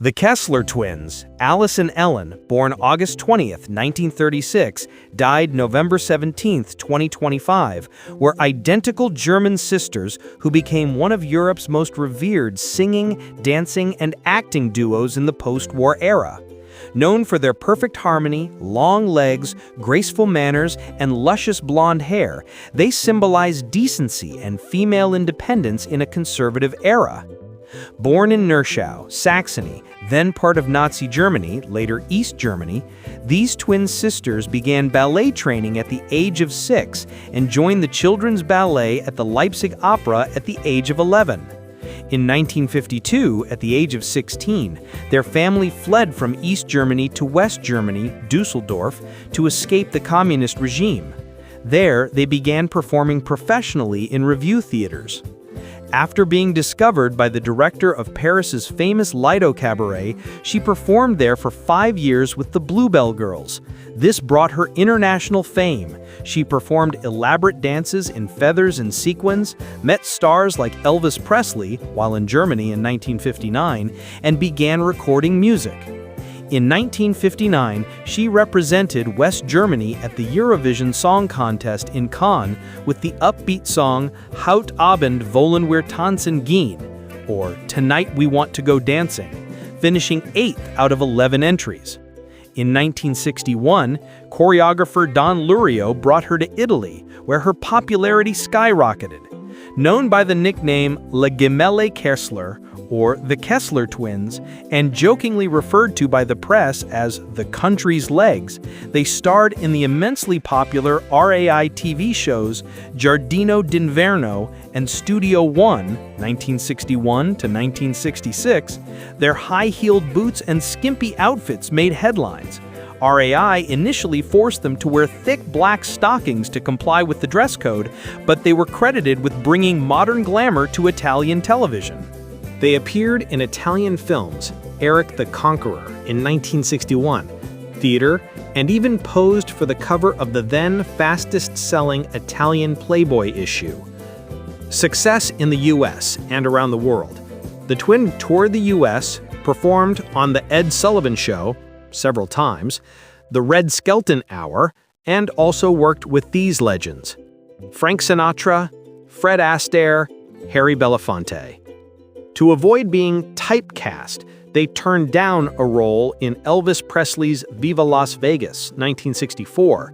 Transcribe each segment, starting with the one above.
The Kessler twins, Alice and Ellen, born August 20th, 1936, died November 17th, 2025, were identical German sisters who became one of Europe's most revered singing, dancing, and acting duos in the post-war era. Known for their perfect harmony, long legs, graceful manners, and luscious blonde hair, they symbolize decency and female independence in a conservative era. Born in Nurschau, Saxony, then part of Nazi Germany, later East Germany, these twin sisters began ballet training at the age of 6 and joined the children's ballet at the Leipzig Opera at the age of 11. In 1952, at the age of 16, their family fled from East Germany to West Germany, Dusseldorf, to escape the communist regime. There, they began performing professionally in revue theaters. After being discovered by the director of Paris's famous Lido Cabaret, she performed there for 5 years with the Bluebell Girls. This brought her international fame. She performed elaborate dances in feathers and sequins, met stars like Elvis Presley while in Germany in 1959, and began recording music. In 1959, she represented West Germany at the Eurovision Song Contest in Cannes with the upbeat song Haut Abend wollen wir tanzen gehen, or Tonight We Want to Go Dancing, finishing 8th out of 11 entries. In 1961, choreographer Don Lurio brought her to Italy, where her popularity skyrocketed. Known by the nickname Le Gemelle Kessler, or the Kessler twins, and jokingly referred to by the press as the country's legs, they starred in the immensely popular RAI TV shows Giardino d'Inverno and Studio One, 1961 to 1966. Their high-heeled boots and skimpy outfits made headlines. RAI initially forced them to wear thick black stockings to comply with the dress code, but they were credited with bringing modern glamour to Italian television. They appeared in Italian films, Eric the Conqueror in 1961, theater, and even posed for the cover of the then fastest-selling Italian Playboy issue. Success in the US and around the world. The twin toured the US, performed on The Ed Sullivan Show several times, The Red Skelton Hour, and also worked with these legends: Frank Sinatra, Fred Astaire, Harry Belafonte. To avoid being typecast, they turned down a role in Elvis Presley's Viva Las Vegas, 1964.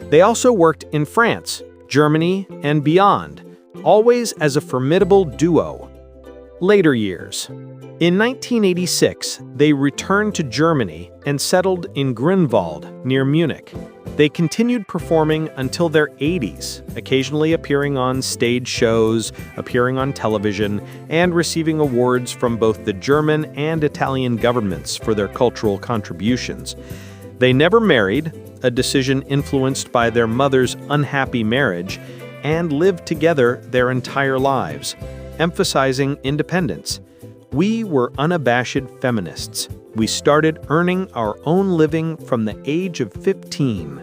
They also worked in France, Germany, and beyond, always as a formidable duo. Later years. In 1986, they returned to Germany and settled in Grunwald, near Munich. They continued performing until their 80s, occasionally appearing on stage shows, appearing on television, and receiving awards from both the German and Italian governments for their cultural contributions. They never married, a decision influenced by their mother's unhappy marriage, and lived together their entire lives, emphasizing independence. We were unabashed feminists. We started earning our own living from the age of 15.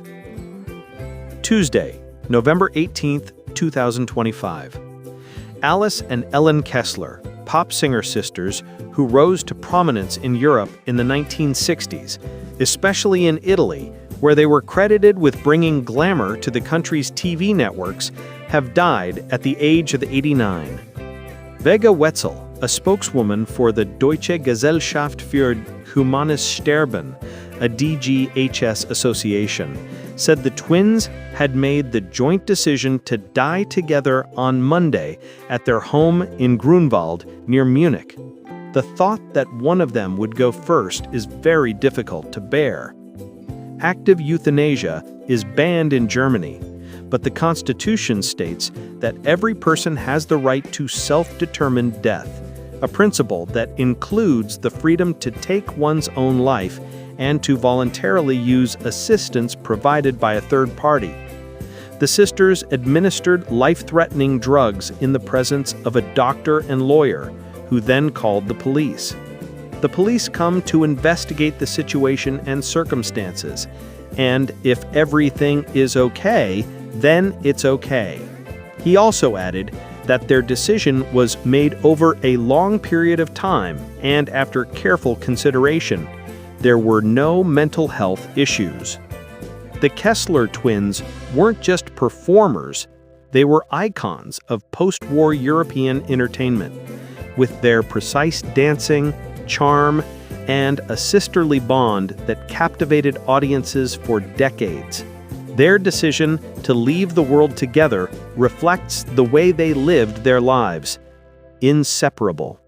Tuesday, November 18th, 2025. Alice and Ellen Kessler, pop singer sisters who rose to prominence in Europe in the 1960s, especially in Italy, where they were credited with bringing glamour to the country's TV networks, have died at the age of 89. Vega Wetzel, a spokeswoman for the Deutsche Gesellschaft für Humanes Sterben, a DGHS association, said the twins had made the joint decision to die together on Monday at their home in Grunwald, near Munich. The thought that one of them would go first is very difficult to bear. Active euthanasia is banned in Germany, but the Constitution states that every person has the right to self-determined death, a principle that includes the freedom to take one's own life and to voluntarily use assistance provided by a third party. The sisters administered life-threatening drugs in the presence of a doctor and lawyer, who then called the police. The police come to investigate the situation and circumstances, and if everything is okay, then it's okay. He also added, that their decision was made over a long period of time and after careful consideration. There were no mental health issues. The Kessler twins weren't just performers, they were icons of post-war European entertainment. With their precise dancing, charm, and a sisterly bond that captivated audiences for decades. Their decision to leave the world together reflects the way they lived their lives. Inseparable.